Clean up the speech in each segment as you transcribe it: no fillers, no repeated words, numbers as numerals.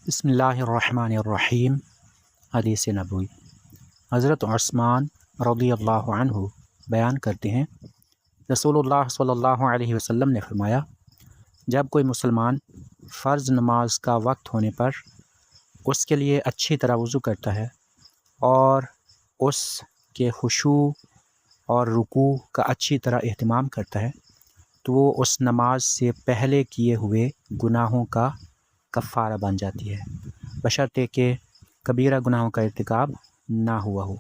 بسم اللہ الرحمن الرحیم۔ حدیث نبوی حضرت عثمان رضی اللہ عنہ بیان کرتے ہیں، رسول اللہ صلی اللہ علیہ وسلم نے فرمایا، جب کوئی مسلمان فرض نماز کا وقت ہونے پر اس کے لیے اچھی طرح وضو کرتا ہے اور اس کے خشوع اور رکوع کا اچھی طرح اہتمام کرتا ہے تو وہ اس نماز سے پہلے کیے ہوئے گناہوں کا کفارہ بن جاتی ہے، بشرطے کہ کبیرہ گناہوں کا ارتکاب نہ ہوا ہو،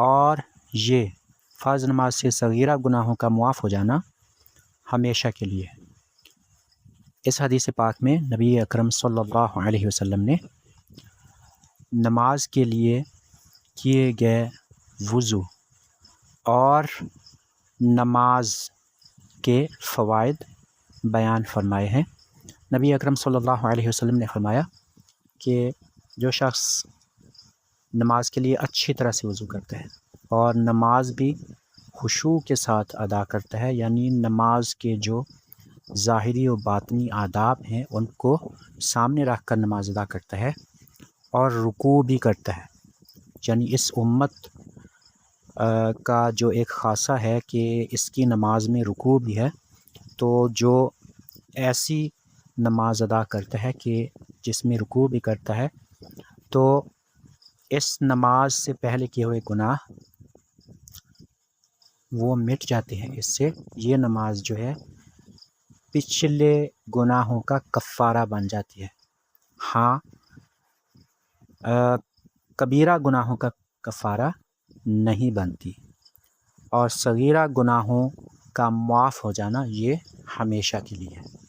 اور یہ فرض نماز سے صغیرہ گناہوں کا معاف ہو جانا ہمیشہ کے لیے۔ اس حدیث پاک میں نبی اکرم صلی اللہ علیہ وسلم نے نماز کے لیے کیے گئے وضو اور نماز کے فوائد بیان فرمائے ہیں۔ نبی اکرم صلی اللہ علیہ وسلم نے فرمایا کہ جو شخص نماز کے لیے اچھی طرح سے وضو کرتا ہے اور نماز بھی خشوع کے ساتھ ادا کرتا ہے، یعنی نماز کے جو ظاہری و باطنی آداب ہیں ان کو سامنے رکھ کر نماز ادا کرتا ہے اور رکوع بھی کرتا ہے، یعنی اس امت کا جو ایک خاصہ ہے کہ اس کی نماز میں رکوع بھی ہے، تو جو ایسی نماز ادا کرتا ہے کہ جس میں رکوع بھی کرتا ہے تو اس نماز سے پہلے کیے ہوئے گناہ وہ مٹ جاتے ہیں، اس سے یہ نماز جو ہے پچھلے گناہوں کا کفارہ بن جاتی ہے۔ ہاں، کبیرہ گناہوں کا کفارہ نہیں بنتی، اور صغیرہ گناہوں کا معاف ہو جانا یہ ہمیشہ کے لیے ہے۔